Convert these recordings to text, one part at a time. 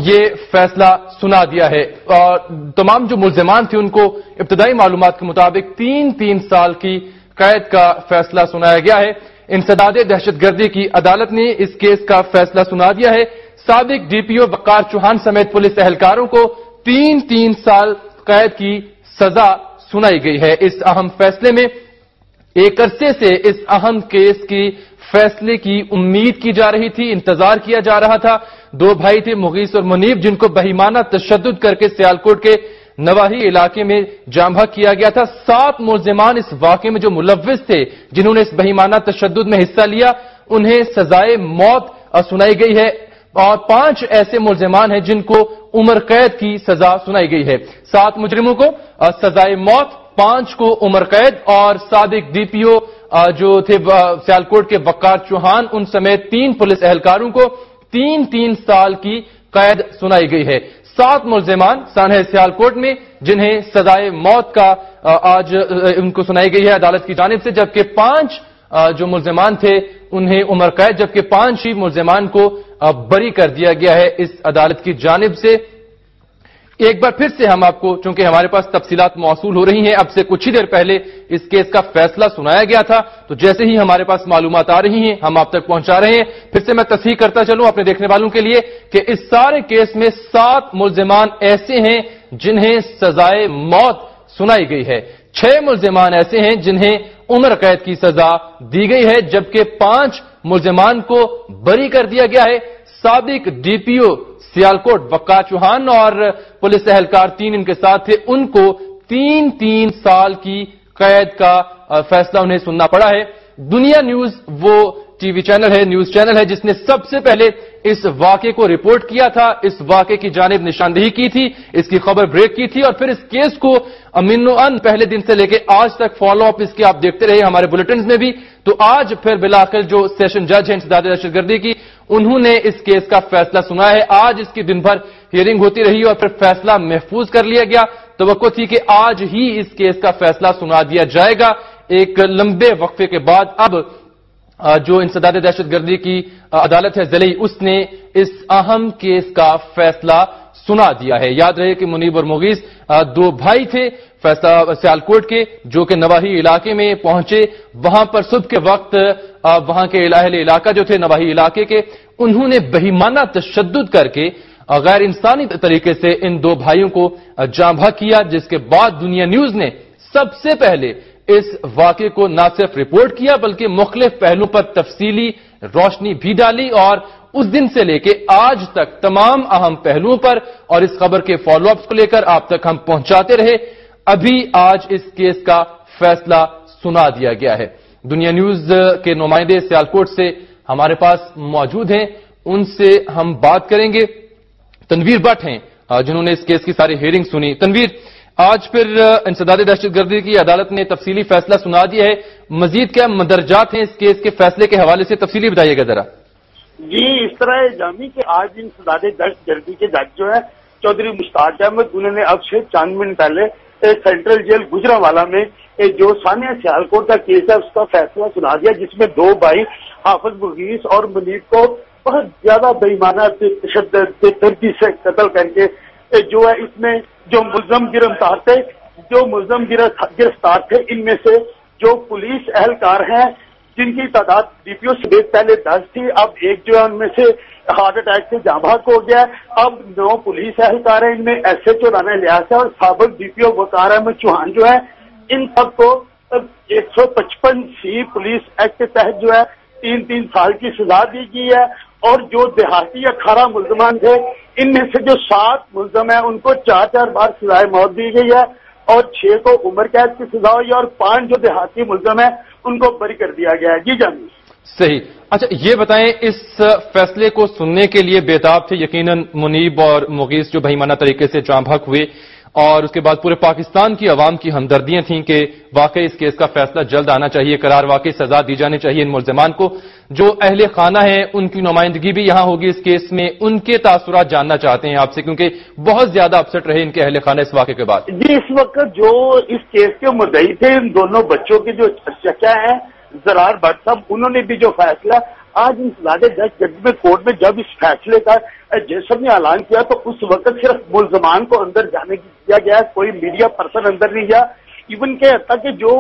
یہ فیصلہ سنا دیا ہے اور تمام جو ملزمان تھے ان کو ابتدائی معلومات کے مطابق 3 سال کی قید کا فیصلہ سنایا گیا ہے۔ انسداد دہشت گردی کی عدالت نے اس کیس کا فیصلہ سنا دیا ہے۔ سابق ڈی پی او وقار چوہان سمیت پولیس اہلکاروں کو 3 سال قید کی سزا سنائی گئی ہے۔ اس اہم فیصلے میں ایک عرصے سے اس اہم کیس کی فیصلے کی امید کی جا رہی تھی، انتظار کیا جا رہا تھا۔ 2 بھائی تھے مغیث اور منیب، جن کو بہیمانہ تشدد کر کے سیالکوٹ کے نواحی علاقے میں جام بھگ کیا گیا تھا۔ 7 ملزمان اس واقعے میں جو ملوث تھے، جنہوں نے اس بہیمانہ تشدد میں حصہ لیا، انہیں سزائے موت سنائی گئی ہے اور 5 ایسے ملزمان ہیں جن کو عمر قید کی سزا سنائی گئی ہے۔ 7 مجرموں کو سزائے موت، 5 کو عمر قید اور سابق ڈی پی او جو تھے سیالکوٹ کے وقار چوہان ان سمیت 3 پولیس اہلکاروں کو 3 سال کی قید سنائی گئی ہے۔ 7 ملزمان سانحہ سیالکوٹ میں جنہیں سزائے موت کا آج ان کو سنائی گئی ہے عدالت کی جانب سے، جبکہ 5 جو ملزمان تھے انہیں عمر قید، جبکہ 5 ہی ملزمان کو بری کر دیا گیا ہے اس عدالت کی جانب سے۔ ایک بار پھر سے ہم آپ کو، چونکہ ہمارے پاس تفصیلات موصول ہو رہی ہیں، اب سے کچھ ہی دیر پہلے اس کیس کا فیصلہ سنایا گیا تھا، تو جیسے ہی ہمارے پاس معلومات آ رہی ہیں ہم آپ تک پہنچا رہے ہیں۔ پھر سے میں تصحیح کرتا چلوں اپنے دیکھنے والوں کے لیے کہ اس سارے کیس میں 7 ملزمان ایسے ہیں جنہیں سزائے موت سنائی گئی ہے، 6 ملزمان ایسے ہیں جنہیں عمر قید کی سزا دی گئی ہے، جبکہ 5 ملزمان کو بری کر دیا گیا ہے۔ سابق ڈی پی او سیالکوٹ وقار چوہان اور پولیس اہلکار 3 ان کے ساتھ تھے، ان کو 3 سال کی قید کا فیصلہ انہیں سننا پڑا ہے۔ دنیا نیوز وہ ٹی وی چینل ہے، نیوز چینل ہے جس نے سب سے پہلے اس واقعے کو رپورٹ کیا تھا، اس واقعے کی جانب نشاندہی کی تھی، اس کی خبر بریک کی تھی اور پھر اس کیس کو امین و ان پہلے دن سے لے کے آج تک فالو اپ اس کے آپ دیکھتے رہے ہمارے بلیٹنز میں بھی۔ تو آج پھر بالآخر جو سیشن جج ہیں انسداد دہشت گردی کی، انہوں نے اس کیس کا فیصلہ سنا ہے۔ آج اس کی دن بھر ہیئرنگ ہوتی رہی اور پھر فیصلہ محفوظ کر لیا گیا۔ توقع تھی کہ آج ہی اس کیس کا فیصلہ سنا دیا جائے گا۔ ایک لمبے وقفے کے بعد اب جو انسداد دہشت گردی کی عدالت ہے ضلعی، اس نے اس اہم کیس کا فیصلہ سنا دیا ہے۔ یاد رہے کہ منیب اور مغیث 2 بھائی تھے فیصلہ سیالکوٹ کے، جو کہ نواحی علاقے میں پہنچے۔ وہاں پر صبح کے وقت وہاں کے اہل علاقہ جو تھے نواحی علاقے کے، انہوں نے بہیمانہ تشدد کر کے غیر انسانی طریقے سے ان 2 بھائیوں کو جاں بھگ کیا، جس کے بعد دنیا نیوز نے سب سے پہلے اس واقعے کو نہ صرف رپورٹ کیا بلکہ مختلف پہلوؤں پر تفصیلی روشنی بھی ڈالی اور اس دن سے لے کے آج تک تمام اہم پہلوؤں پر اور اس خبر کے فالو اپس کو لے کر آپ تک ہم پہنچاتے رہے۔ ابھی آج اس کیس کا فیصلہ سنا دیا گیا ہے۔ دنیا نیوز کے نمائندے سیالکوٹ سے ہمارے پاس موجود ہیں، ان سے ہم بات کریں گے۔ تنویر بٹ ہیں جنہوں نے اس کیس کی ساری ہیئرنگ سنی۔ تنویر، آج پھر انسداد دہشت گردی کی عدالت نے تفصیلی فیصلہ سنا دیا ہے، مزید کیا مندرجات ہیں اس کیس کے فیصلے کے حوالے سے، تفصیلی بتائیے گا ذرا۔ جی، اس طرح ہے جامی کہ آج انسداد دہشت گردی کے جج جو ہے چودھری مشتاق احمد، انہوں نے اب سے چند منٹ پہلے سینٹرل جیل گجرانوالہ میں جو سانحہ سیالکوٹ کا کیس ہے اس کا فیصلہ سنا دیا، جس میں 2 بھائی حافظ مغیث اور منیب کو بہت زیادہ بےایمانہ تشدد ترتیب سے قتل کر کے جو ہے اس میں جو ملزم گرفتار تھے ان میں سے جو پولیس اہلکار ہیں جن کی تعداد ڈی پی او سے پہلے 10 تھی، اب ایک جو ہے ان میں سے ہارٹ اٹیک سے جاں بحق ہو گیا۔ اب 9 پولیس اہلکار ہیں، ان میں S H O Rana Ilyas ہے اور سابق D P O Waqar Ahmed Chauhan جو ہے، ان سب کو 155C پولیس ایکٹ کے تحت جو ہے 3 سال کی سزا دی گئی ہے اور جو دیہاتی 18 ملزمان تھے ان میں سے جو 7 ملزم ہیں ان کو 4 بار سزائے موت دی گئی ہے اور 6 کو عمر قید کی سزا ہوئی ہے اور 5 جو دیہاتی ملزم ہیں ان کو بری کر دیا گیا ہے۔ جی جانی صحیح۔ اچھا یہ بتائیں، اس فیصلے کو سننے کے لیے بےتاب تھے یقیناً منیب اور مغیث جو بہیمانہ طریقے سے جاں بحق ہوئے، اور اس کے بعد پورے پاکستان کی عوام کی ہمدردیاں تھیں کہ واقعی اس کیس کا فیصلہ جلد آنا چاہیے، قرار واقعی سزا دی جانی چاہیے ان ملزمان کو۔ جو اہل خانہ ہیں ان کی نمائندگی بھی یہاں ہوگی اس کیس میں، ان کے تاثرات جاننا چاہتے ہیں آپ سے، کیونکہ بہت زیادہ اپسٹ رہے ان کے اہل خانہ اس واقعے کے بعد۔ جی، اس وقت جو اس کیس کے مدعی تھے ان دونوں بچوں کے جو چچا ہیں زرار بٹ صاحب، انہوں نے بھی جو فیصلہ آج اس زیادہ دہشت گردی میں کورٹ میں جب اس فیصلے کا جیسب نے اعلان کیا تو اس وقت صرف ملزمان کو اندر جانے کی دیا گیا، کوئی میڈیا پرسن اندر نہیں گیا. ایون کہ حتیٰ کہ جو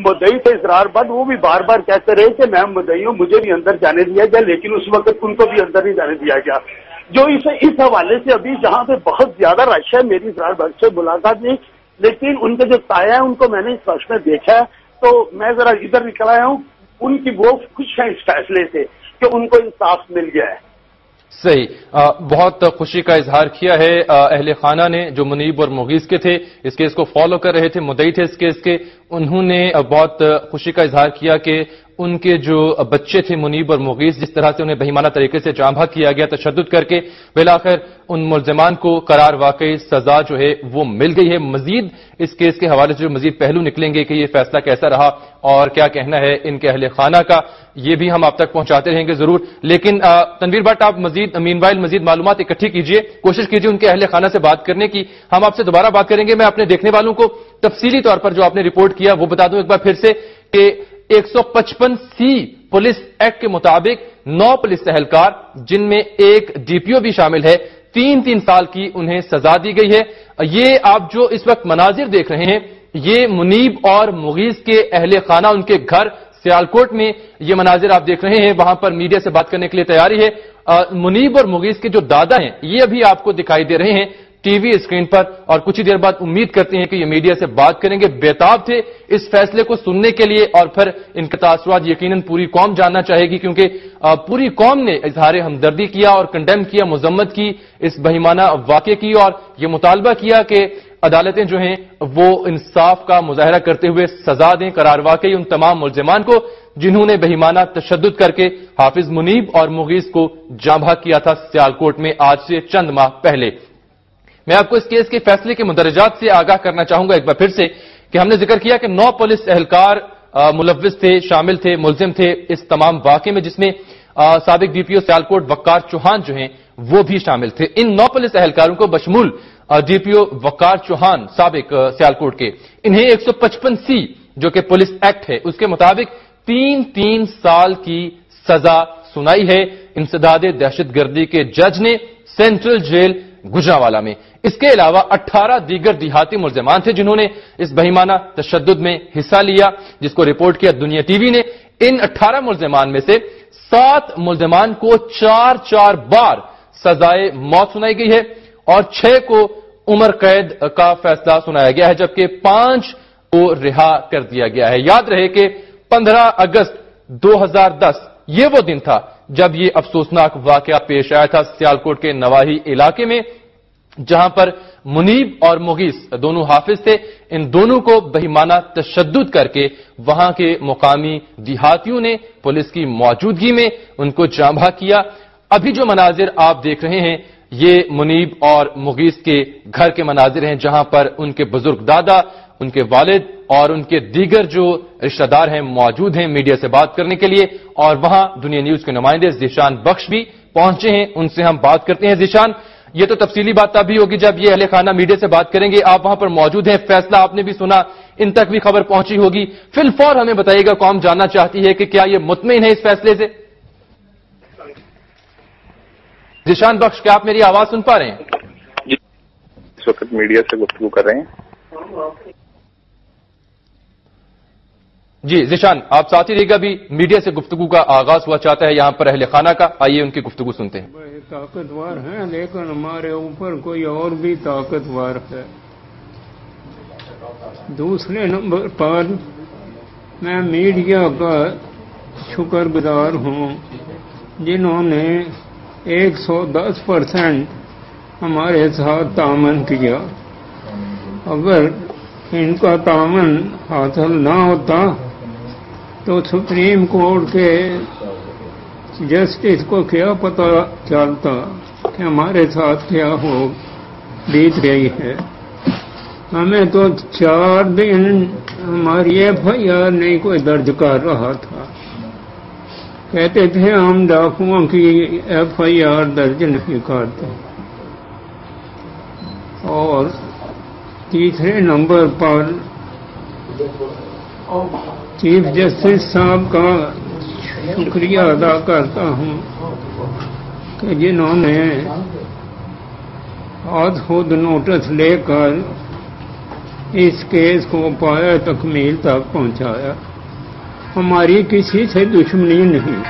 مدعی تھے اسرار بٹ وہ بھی بار بار کہتے رہے کہ میں مدعی ہوں، مجھے بھی اندر جانے دیا گیا، لیکن اس وقت ان کو بھی اندر نہیں جانے دیا گیا. جو اس حوالے سے ابھی جہاں پہ بہت زیادہ رش ہے، میری اسرار بٹ سے ملاقات نہیں، لیکن ان کے جو تایا ہیں ان کو میں نے اس وقت میں دیکھا ہے تو میں ذرا ادھر نکل آیا ہوں. ان کی وہ خوش ہیں اس فیصلے سے کہ ان کو انصاف مل گیا ہے. صحیح. بہت خوشی کا اظہار کیا ہے اہل خانہ نے جو منیب اور مغیث کے تھے، اس کیس کو فالو کر رہے تھے، مدعی تھے اس کیس کے. انہوں نے بہت خوشی کا اظہار کیا کہ ان کے جو بچے تھے منیب اور مغیث، جس طرح سے انہیں بہیمانہ طریقے سے جاں بحق کیا گیا، تشدد کر کے بالآخر ان ملزمان کو قرار واقعی سزا جو ہے وہ مل گئی ہے. مزید اس کیس کے حوالے سے جو مزید پہلو نکلیں گے کہ یہ فیصلہ کیسا رہا اور کیا کہنا ہے ان کے اہل خانہ کا، یہ بھی ہم آپ تک پہنچاتے رہیں گے ضرور. لیکن تنویر بٹ آپ مزید معلومات اکٹھی کیجئے، کوشش کیجئے ان کے اہل خانہ سے بات کرنے کی. ہم آپ سے دوبارہ بات کریں گے. میں اپنے دیکھنے والوں کو تفصیلی طور پر جو آپ نے رپورٹ کیا وہ بتا دوں ایک بار پھر سے کہ 155C پولیس ایکٹ کے مطابق 9 پولیس اہلکار جن میں ایک ڈی پی او بھی شامل ہے، 3 سال کی انہیں سزا دی گئی ہے. یہ آپ جو اس وقت مناظر دیکھ رہے ہیں یہ منیب اور مغیث کے اہل خانہ، ان کے گھر سیالکوٹ میں یہ مناظر آپ دیکھ رہے ہیں. وہاں پر میڈیا سے بات کرنے کے لیے تیاری ہے. منیب اور مغیث کے جو دادا ہیں یہ ابھی آپ کو دکھائی دے رہے ہیں ٹی وی اسکرین پر، اور کچھ ہی دیر بعد امید کرتے ہیں کہ یہ میڈیا سے بات کریں گے. بےتاب تھے اس فیصلے کو سننے کے لیے اور پھر ان کے تاثرات یقیناً پوری قوم جاننا چاہے گی، کیونکہ پوری قوم نے اظہار ہمدردی کیا اور کنڈیم کیا، مذمت کی اس بہیمانہ واقعے کی، اور یہ مطالبہ کیا کہ عدالتیں جو ہیں وہ انصاف کا مظاہرہ کرتے ہوئے سزا دیں قرار واقعی ان تمام ملزمان کو جنہوں نے بہیمانہ تشدد کر کے حافظ منیب اور مغیث کو جاں بحق کیا تھا سیالکوٹ میں آج سے چند ماہ پہلے. میں آپ کو اس کیس کے فیصلے کے مندرجات سے آگاہ کرنا چاہوں گا ایک بار پھر سے کہ ہم نے ذکر کیا کہ 9 پولیس اہلکار ملوث تھے، شامل تھے، ملزم تھے اس تمام واقعے میں، جس میں سابق ڈی پی او سیالکوٹ وقار چوہان جو ہیں وہ بھی شامل تھے. ان 9 پولیس اہلکاروں کو بشمول ڈی پی او وقار چوہان سابق سیالکوٹ کے، انہیں 155C جو کہ پولیس ایکٹ ہے اس کے مطابق 3 سال کی سزا سنائی ہے انسداد دہشت گردی کے جج نے سینٹرل جیل گجرانوالہ میں. اس کے علاوہ 18 دیگر دیہاتی ملزمان تھے جنہوں نے اس بہیمانہ تشدد میں حصہ لیا، جس کو رپورٹ کیا دنیا ٹی وی نے. ان 18 ملزمان میں سے 7 ملزمان کو 4 بار سزائے موت سنائی گئی ہے اور 6 کو عمر قید کا فیصلہ سنایا گیا ہے، جبکہ 5 کو رہا کر دیا گیا ہے. یاد رہے کہ 15 اگست 2010 یہ وہ دن تھا جب یہ افسوسناک واقعہ پیش آیا تھا سیالکوٹ کے نواحی علاقے میں، جہاں پر منیب اور مغیث دونوں حافظ تھے. ان دونوں کو بہیمانہ تشدد کر کے وہاں کے مقامی دیہاتیوں نے پولیس کی موجودگی میں ان کو جاں بحق کیا. ابھی جو مناظر آپ دیکھ رہے ہیں یہ منیب اور مغیث کے گھر کے مناظر ہیں، جہاں پر ان کے بزرگ دادا، ان کے والد اور ان کے دیگر جو رشتہ دار ہیں موجود ہیں میڈیا سے بات کرنے کے لیے. اور وہاں دنیا نیوز کے نمائندے ذیشان بخش بھی پہنچے ہیں، ان سے ہم بات کرتے ہیں. ذیشان، یہ تو تفصیلی بات تب بھی ہوگی جب یہ اہل خانہ میڈیا سے بات کریں گے. آپ وہاں پر موجود ہیں، فیصلہ آپ نے بھی سنا، ان تک بھی خبر پہنچی ہوگی. فی الفور ہمیں بتائیے گا، قوم جاننا چاہتی ہے کہ کیا یہ مطمئن ہے اس فیصلے سے؟ ذیشان بخش، کیا آپ میری آواز سن پا رہے ہیں؟ جی، اس وقت میڈیا سے گفتگو کر رہے ہیں. جی ذیشان، آپ ساتھ ہی رہیے گا. بھی میڈیا سے گفتگو کا آغاز ہوا چاہتا ہے یہاں پر اہل خانہ کا. آئیے ان کی گفتگو سنتے ہیں. طاقتور ہیں لیکن ہمارے اوپر کوئی اور بھی طاقتور ہے. دوسرے نمبر پر میں میڈیا کا شکر گزار ہوں جنہوں نے 110% ہمارے ساتھ تعاون کیا. اگر ان کا تعاون حاصل نہ ہوتا تو سپریم کورٹ کے جسٹس کو کیا پتہ چلتا کہ ہمارے ساتھ کیا ہو بیت رہی ہے. ہمیں تو 4 دن ہماری FIR نہیں کوئی درج کر رہا تھا. کہتے تھے ہم ڈاکوؤں کی FIR درج نہیں کرتے. اور تیسرے نمبر پر چیف جسٹس صاحب کا شکریہ ادا کرتا ہوں کہ جنہوں نے آج خود نوٹس لے کر اس کیس کو پایا تکمیل تک پہنچایا. ہماری کسی سے دشمنی نہیں.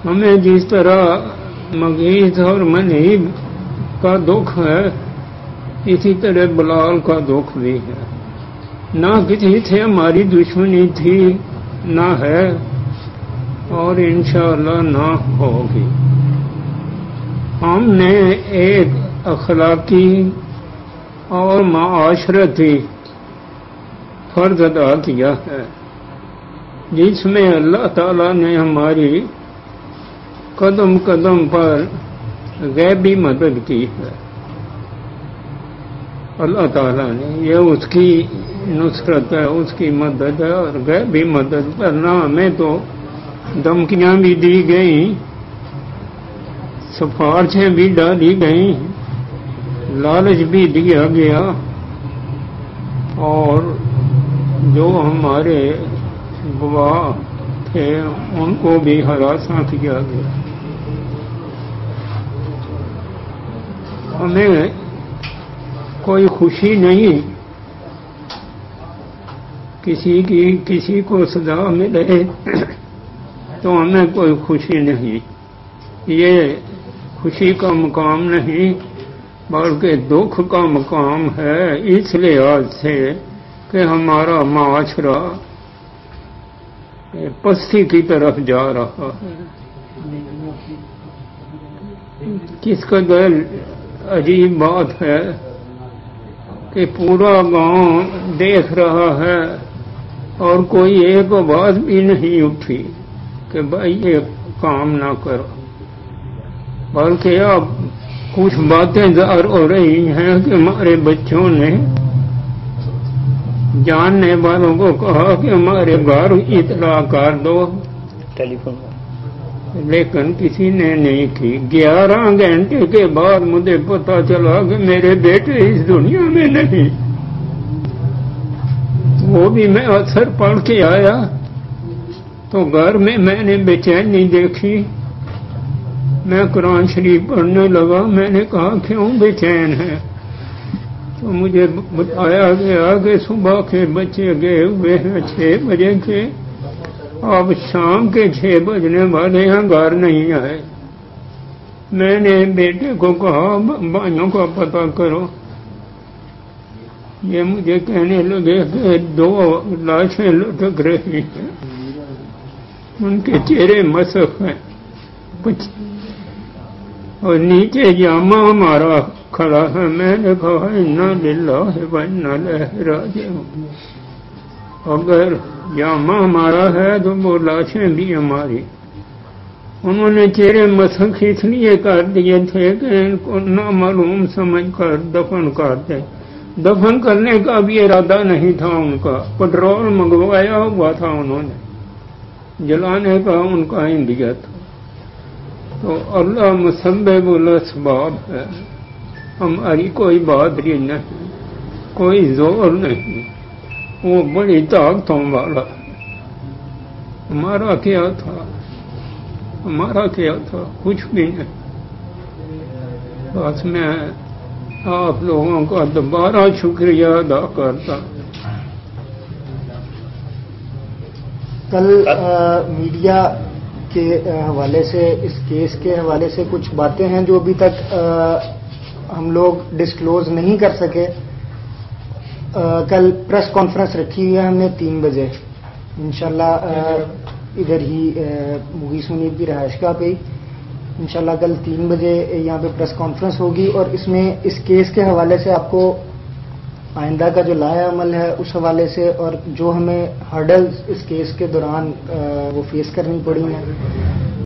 ہمیں جس طرح مغیث اور منیب کا دکھ ہے اسی طرح بلال کا دکھ بھی ہے. نہ کسی سے ہماری دشمنی تھی نہ ہے اور انشاءاللہ نہ ہوگی. ہم نے ایک اخلاقی اور معاشرتی فرض ادا کیا ہے جس میں اللہ تعالیٰ نے ہماری قدم قدم پر غیبی مدد کی ہے. اللہ تعالیٰ نے یہ اس کی نصرت ہے، اس کی مدد ہے. اور غیبی مدد کرنا ہمیں تو دھمکیاں بھی دی گئیں، سفارشیں بھی ڈالی گئیں، لالچ بھی دیا گیا اور جو ہمارے گواہ تھے ان کو بھی ہراساں کیا گیا. ہمیں کوئی خوشی نہیں کسی کو سزا ملے تو ہمیں کوئی خوشی نہیں. یہ خوشی کا مقام نہیں بلکہ دکھ کا مقام ہے، اس لحاظ سے کہ ہمارا معاشرہ پستی کی طرف جا رہا ہے. کس قدر عجیب بات ہے کہ پورا گاؤں دیکھ رہا ہے اور کوئی ایک آواز بھی نہیں اٹھی کہ بھائی یہ کام نہ کرو، بلکہ اب کچھ باتیں ظاہر ہو رہی ہیں کہ ہمارے بچوں نے جاننے والوں کو کہا کہ ہمارے گھر اطلاع کر دو، ٹیلی فون، لیکن کسی نے نہیں کی. 11 گھنٹے کے بعد مجھے پتا چلا کہ میرے بیٹے اس دنیا میں نہیں. وہ بھی میں اثر پڑھ کے آیا تو گھر میں نے بے چینی دیکھی. میں قرآن شریف پڑھنے لگا. میں نے کہا کیوں بے چین ہے؟ تو مجھے بتایا گیا کہ صبح کے بچے گئے ہوئے ہیں 6 بجے کے، اب شام کے 6 بجنے والے ہیں، گھر نہیں آئے. میں نے بیٹے کو کہا بھائیوں کا پتہ کرو. یہ مجھے کہنے لگے کہ 2 لاشیں لٹک رہی ہیں، ان کے چہرے مسخ ہیں اور نیچے جامع ہمارا کھڑا ہے. میں نے کہا انا للہ و انا الیہ راجعون. اگر جامع ہمارا ہے تو وہ لاشیں بھی ہماری. انہوں نے چہرے مسخ اس لیے کر دیے تھے کہ ان کو نامعلوم سمجھ کر دفن کر دیں. دفن کرنے کا بھی ارادہ نہیں تھا ان کا. پٹرول منگوایا ہوا تھا انہوں نے، جلانے کا ان کا انڈیا تھا. تو اللہ مسبب الاسباب ہے، ہماری کوئی بہادری نہیں، کوئی زور نہیں. وہ بڑی طاقتوں والا. ہمارا کیا تھا؟ ہمارا کیا تھا؟ کچھ بھی نہیں. بس میں آپ لوگوں کا دوبارہ شکریہ ادا کرتا. کل میڈیا کے حوالے سے، اس کیس کے حوالے سے کچھ باتیں ہیں جو ابھی تک ہم لوگ ڈسکلوز نہیں کر سکے. کل پریس کانفرنس رکھی ہوئی ہے ہم نے 3 بجے انشاءاللہ ادھر ہی مغیث منیب کی رہائش گاہ پہ ہی. انشاءاللہ کل 3 بجے یہاں پہ پریس کانفرنس ہوگی اور اس میں اس کیس کے حوالے سے آپ کو آئندہ کا جو لایا عمل ہے اس حوالے سے اور جو ہمیں ہرڈلز اس کیس کے دوران وہ فیس کرنی پڑی ہیں